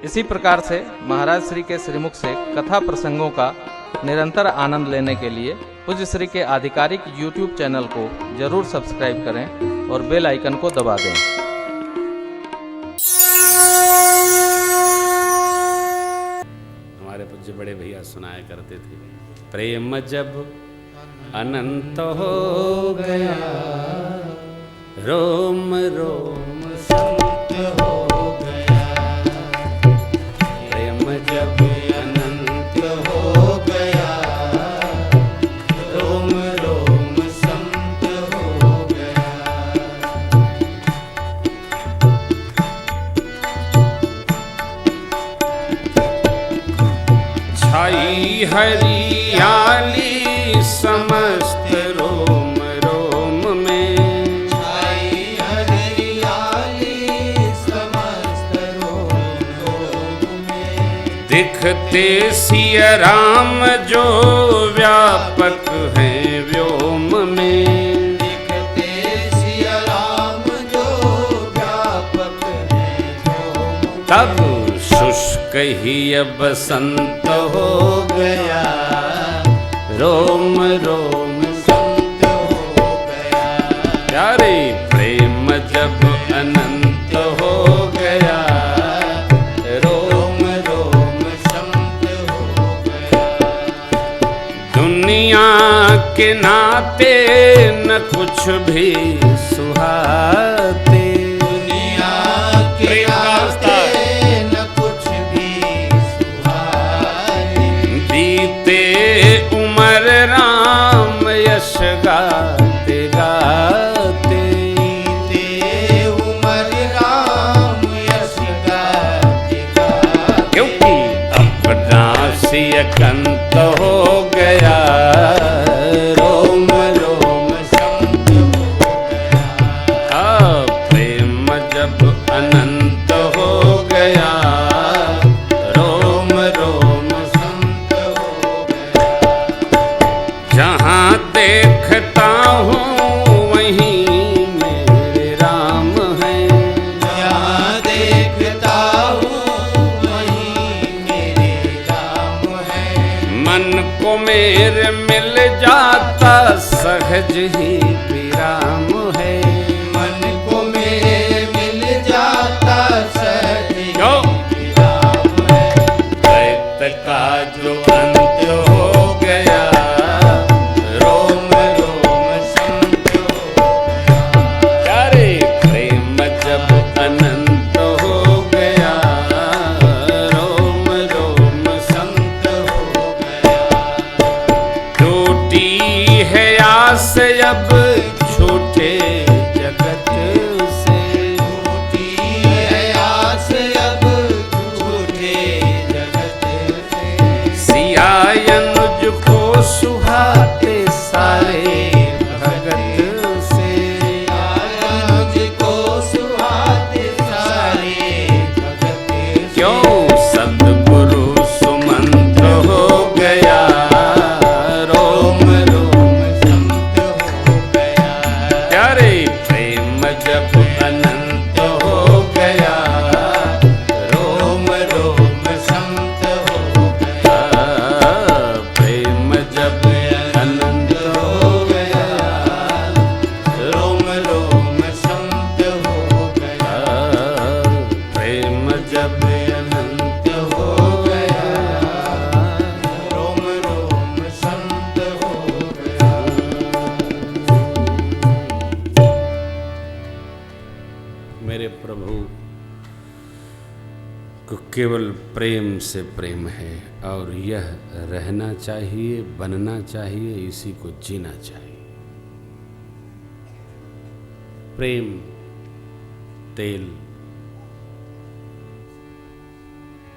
इसी प्रकार से महाराज श्री के श्रीमुख से कथा प्रसंगों का निरंतर आनंद लेने के लिए पूज्य श्री के आधिकारिक YouTube चैनल को जरूर सब्सक्राइब करें और बेल आइकन को दबा दें। हमारे पूज्य बड़े भैया सुनाया करते थे, प्रेम जब अनंत हो गया, रोम रोम संत हो गया। प्रेम जब अनंत हो गया, रोम रोम संत हो गया। छाई हरियाली समस्त रोम रोम में, छाई हरियाली समस्त रोम रोम में। दिखते सिया राम जो व्यापक हैं व्योम में, दिखते सिया राम जो व्यापक हैं व्योम में। तब शुष्क ही बसंत हो गया, रोम रोम संत हो गया। प्यारे प्रेम जब अनंत हो गया, रोम रोम संत हो गया। दुनिया के नाते न कुछ भी सुहाते, दुनिया के नाते न कुछ भी सुहाते। बीते उमर राम यश गाते गाते, बीते उमर राम यश गाते गाते। क्योंकि अपना सियकंत हो गया, रोम रोम संत हो गया। प्रेम जब अनंत हो गया, रोम रोम संत हो गया। जहाँ देखता हूँ वहीं मेरे राम हैं, जहाँ देखता हूँ वहीं मेरे राम है। मन को मेरे मिल जाता सहज ही विराम है। मन को मेरे मिल जाता सहज क्यों? विराम है। दैत्य का जो अंत हो गया, रोम रोम संत हो गया। प्यारे प्रेम जब अनंत हो गया, रोम रोम संत हो गया। टूटी है आस अब छूटे जगत से, टूटी है आस अब झूठे जगत से। सियायनुज को सुहाते सारे भगत से। मुझको सुहाते सारे भगत से। क्यों सद्गुरु सुमंत हो गया, रोम रोम संत हो गया। प्यारे प्रेम जब अनंत हो गया, रोम रोम संत हो गया। प्रेम जब अनंत हो गया। रोम रोम संत हो गया। प्रेम जब अनंत हो गया। रोम रोम संत हो गया। मेरे प्रभु को केवल प्रेम से प्रेम है, और यह रहना चाहिए, बनना चाहिए, इसी को जीना चाहिए। प्रेम तेल,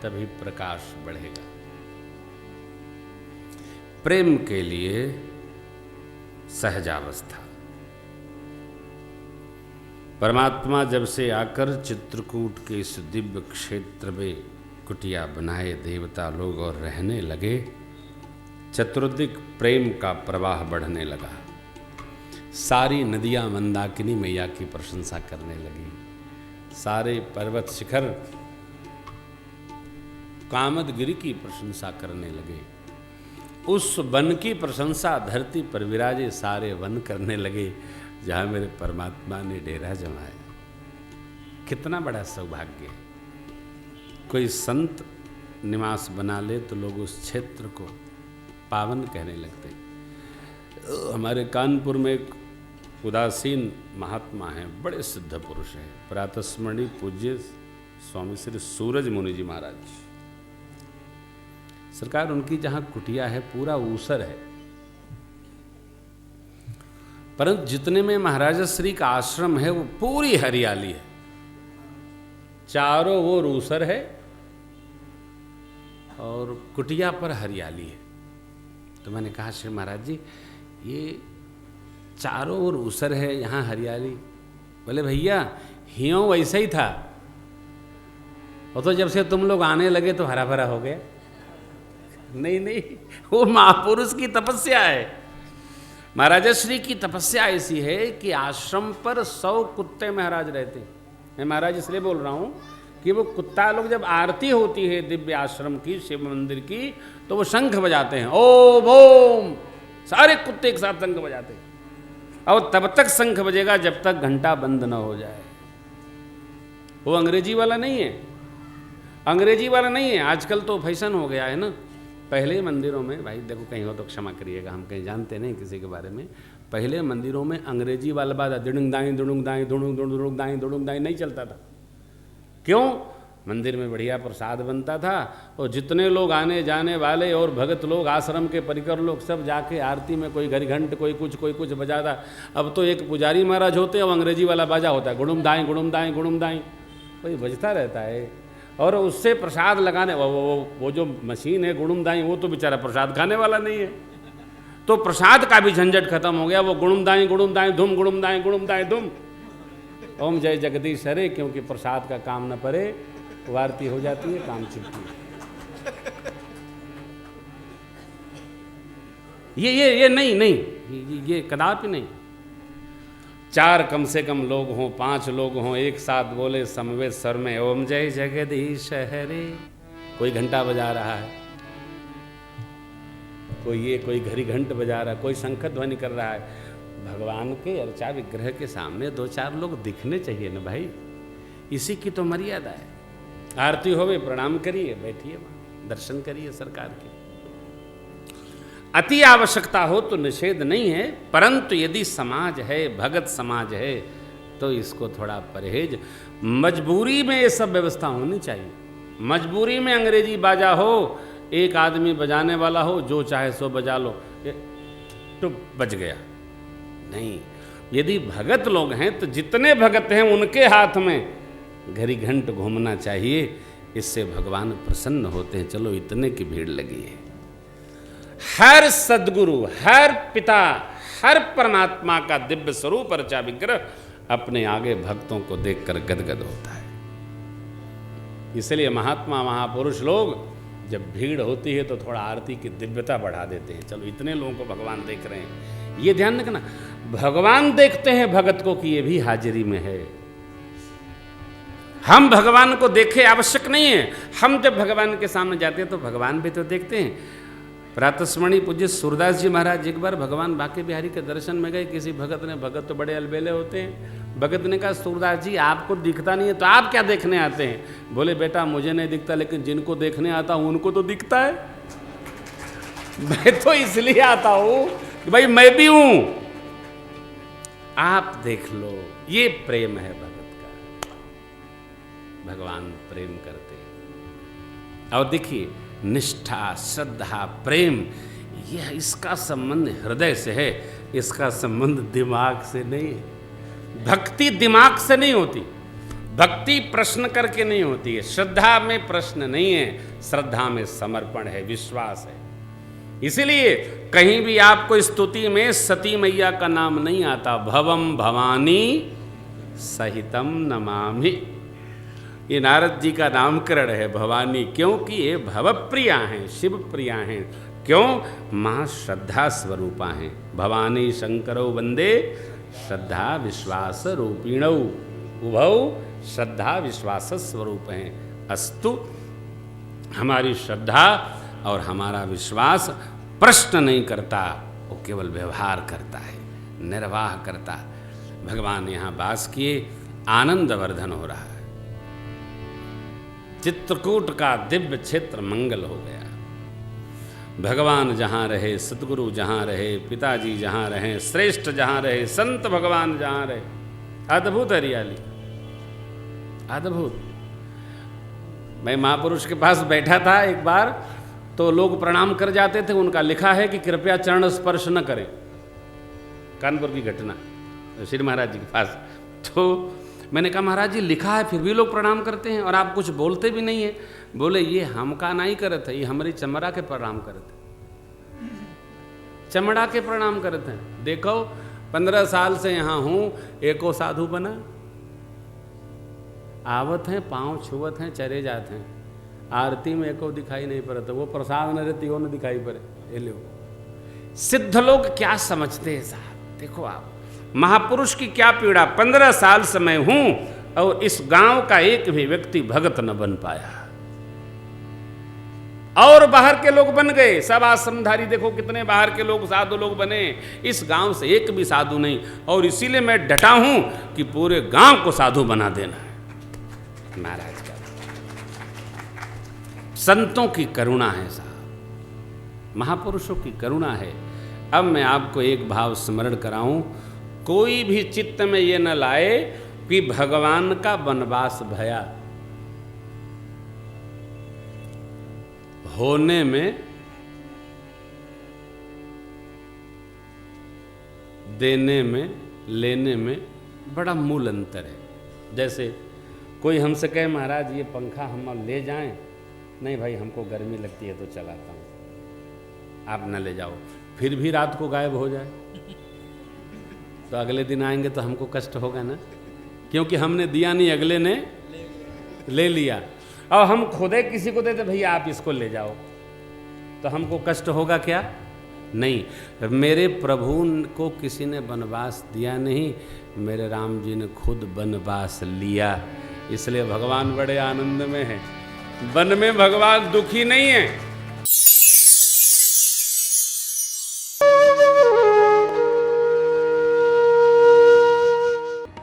तभी प्रकाश बढ़ेगा। प्रेम के लिए सहजावस्था। परमात्मा जब से आकर चित्रकूट के इस दिव्य क्षेत्र में कुटिया बनाए देवता लोग और रहने लगे, चतुर्दिक प्रेम का प्रवाह बढ़ने लगा। सारी नदियां मंदाकिनी मैया की प्रशंसा करने लगी। सारे पर्वत शिखर कामदगिरि की प्रशंसा करने लगे। उस वन की प्रशंसा धरती पर विराजे सारे वन करने लगे जहाँ मेरे परमात्मा ने डेरा जमाया। कितना बड़ा सौभाग्य है। कोई संत निवास बना ले तो लोग उस क्षेत्र को पावन कहने लगते। हमारे कानपुर में एक उदासीन महात्मा हैं, बड़े सिद्ध पुरुष हैं, प्रातस्मरणीय पूज्य स्वामी श्री सूरज मुनि जी महाराज। सरकार उनकी जहां कुटिया है पूरा ऊसर है, परंतु जितने में महाराजा श्री का आश्रम है वो पूरी हरियाली है, चारों ओर ऊसर है और कुटिया पर हरियाली है। तो मैंने कहा श्री महाराज जी ये चारों ओर ऊसर है, यहाँ हरियाली। बोले भैया हियों वैसा ही था, और तो जब से तुम लोग आने लगे तो हरा भरा हो गया। नहीं नहीं, वो महापुरुष की तपस्या है। महाराजा श्री की तपस्या ऐसी है कि आश्रम पर 100 कुत्ते महाराज रहते हैं। मैं महाराज इसलिए बोल रहा हूँ कि वो कुत्ता लोग जब आरती होती है दिव्य आश्रम की, शिव मंदिर की, तो वो शंख बजाते हैं, ओम ओम, सारे कुत्ते एक साथ शंख बजाते हैं। और तब तक शंख बजेगा जब तक घंटा बंद न हो जाए। वो अंग्रेजी वाला नहीं है, अंग्रेजी वाला नहीं है। आजकल तो फैशन हो गया है ना। पहले मंदिरों में, भाई देखो कहीं हो तो क्षमा करिएगा, हम कहीं जानते नहीं किसी के बारे में, पहले मंदिरों में अंग्रेजी वाला बात दुड़ुंग दाई दुड़ुंग दाई दुड़ुंग दुड़ुंग दाई दुड़ुंग दाई नहीं चलता था। क्यों? मंदिर में बढ़िया प्रसाद बनता था और जितने लोग आने जाने वाले और भगत लोग, आश्रम के परिकर लोग सब जाके आरती में कोई घंट कोई कुछ बजाता। अब तो एक पुजारी महाराज होते हैं और अंग्रेजी वाला बाजा होता है, गुड़ुम दाई गुड़ुम दाई गुड़ुम दाई, वही बजता रहता है। और उससे प्रसाद लगाने वो जो मशीन है गुड़ुम दाई, वो तो बेचारा प्रसाद खाने वाला नहीं है, तो प्रसाद का भी झंझट खत्म हो गया। वो गुड़ुम दाई धुम गुड़ुम दाई धुम, ओम जय जगदीश हरे, क्योंकि प्रसाद का काम न परे वारती हो जाती है, काम छिपती है। ये नहीं, ये कदापि नहीं। 4 कम से कम लोग हों, 5 लोग हों, एक साथ बोले समवेत स्वर में ओम जय जगदीश हरे। कोई घंटा बजा रहा है, कोई घड़ी घंट बजा रहा है, कोई शंख ध्वनि कर रहा है। भगवान के अर्चा विग्रह के सामने 2-4 लोग दिखने चाहिए ना भाई, इसी की तो मर्यादा है। आरती होवे प्रणाम करिए, बैठिए वहाँ, दर्शन करिए सरकार के। अति आवश्यकता हो तो निषेध नहीं है, परंतु यदि समाज है, भगत समाज है, तो इसको थोड़ा परहेज, मजबूरी में ये सब व्यवस्था होनी चाहिए। मजबूरी में अंग्रेजी बाजा हो, एक आदमी बजाने वाला हो, जो चाहे सो बजा लो, तो बज गया। नहीं, यदि भगत लोग हैं तो जितने भगत हैं उनके हाथ में घड़ी घंट घूमना चाहिए, इससे भगवान प्रसन्न होते हैं। चलो इतने की भीड़ लगी है। हर सद्गुरु, हर पिता, हर परमात्मा का दिव्य स्वरूप अर्चा विग्रह अपने आगे भक्तों को देखकर गदगद होता है। इसलिए महात्मा महापुरुष लोग जब भीड़ होती है तो थोड़ा आरती की दिव्यता बढ़ा देते हैं। चलो इतने लोगों को भगवान देख रहे हैं, ये ध्यान रखना। भगवान देखते हैं भगत को कि ये भी हाजिरी में है। हम भगवान को देखे आवश्यक नहीं है, हम जब भगवान के सामने जाते हैं तो भगवान भी तो देखते हैं। प्रातस्मरणीय पूज्य सूरदास जी महाराज एक बार भगवान बांके बिहारी के दर्शन में गए। किसी भगत ने, भगत तो बड़े अलबेले होते हैं, भगत ने कहा सूरदास जी आपको दिखता नहीं है तो आप क्या देखने आते हैं? बोले बेटा मुझे नहीं दिखता, लेकिन जिनको देखने आता हूं उनको तो दिखता है। मैं तो इसलिए आता हूं कि भाई मैं भी हूं, आप देख लो। ये प्रेम है भगत का, भगवान प्रेम करते हैं। और देखिए निष्ठा, श्रद्धा, प्रेम, यह इसका संबंध हृदय से है, इसका संबंध दिमाग से नहीं है। भक्ति दिमाग से नहीं होती, भक्ति प्रश्न करके नहीं होती है। श्रद्धा में प्रश्न नहीं है, श्रद्धा में समर्पण है, विश्वास है। इसीलिए कहीं भी आपको स्तुति में सती मैया का नाम नहीं आता। भवम भवानी सहितम नमामि, ये नारद जी का नामकरण है भवानी, क्योंकि ये भवप्रिया हैं, शिव प्रिया हैं। क्यों? माँ श्रद्धा स्वरूपा हैं। भवानी शंकरो वंदे श्रद्धा विश्वास रूपिणौ, उभौ श्रद्धा विश्वास स्वरूप हैं। अस्तु हमारी श्रद्धा और हमारा विश्वास प्रश्न नहीं करता, वो केवल व्यवहार करता है, निर्वाह करता। भगवान यहाँ वास किए, आनंद वर्धन हो रहा है। चित्रकूट का दिव्य क्षेत्र मंगल हो गया। भगवान जहाँ रहे, सदगुरु जहाँ रहे, पिताजी जहाँ रहे, श्रेष्ठ जहाँ रहे, संत भगवान जहाँ रहे, अद्भुत हरियाली, अद्भुत। मैं महापुरुष के पास बैठा था एक बार, तो लोग प्रणाम कर जाते थे, उनका लिखा है कि कृपया चरण स्पर्श न करें। कानपुर की घटना, श्री महाराज जी के पास। तो मैंने कहा महाराज जी लिखा है फिर भी लोग प्रणाम करते हैं और आप कुछ बोलते भी नहीं है। बोले ये हमका नहीं करते, ये हमारी चमड़ा के प्रणाम करते, चमड़ा के प्रणाम करते हैं। देखो 15 साल से यहाँ हूँ, एको साधु बना, आवत हैं, पाँव छुवत हैं, चले जाते हैं, आरती में एको दिखाई नहीं पड़ता, वो प्रसाद न रहती, वो न दिखाई पड़े। ये लो सिद्ध लोग क्या समझते हैं साहब, देखो आप महापुरुष की क्या पीड़ा। 15 साल से मैं हूं और इस गांव का एक भी व्यक्ति भगत न बन पाया, और बाहर के लोग बन गए, सब आश्रमधारी। देखो कितने बाहर के लोग, साधु लोग बने, इस गांव से एक भी साधु नहीं। और इसीलिए मैं डटा हूं कि पूरे गांव को साधु बना देना है। महाराज का संतों की करुणा है साहब, महापुरुषों की करुणा है। अब मैं आपको एक भाव स्मरण कराऊं, कोई भी चित्त में ये न लाए कि भगवान का वनवास भया। होने में, देने में, लेने में बड़ा मूल अंतर है। जैसे कोई हमसे कहे महाराज ये पंखा हम ले जाएं, नहीं भाई हमको गर्मी लगती है तो चलाता हूँ, आप न ले जाओ। फिर भी रात को गायब हो जाए तो अगले दिन आएंगे तो हमको कष्ट होगा ना, क्योंकि हमने दिया नहीं, अगले ने ले लिया। और हम खुदे किसी को देते भैया आप इसको ले जाओ, तो हमको कष्ट होगा क्या? नहीं। मेरे प्रभु को किसी ने वनवास दिया नहीं, मेरे राम जी ने खुद वनवास लिया, इसलिए भगवान बड़े आनंद में हैं। वन में भगवान दुखी नहीं है।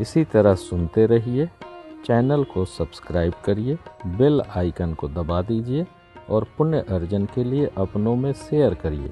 इसी तरह सुनते रहिए, चैनल को सब्सक्राइब करिए, बेल आइकन को दबा दीजिए और पुण्य अर्जन के लिए अपनों में शेयर करिए।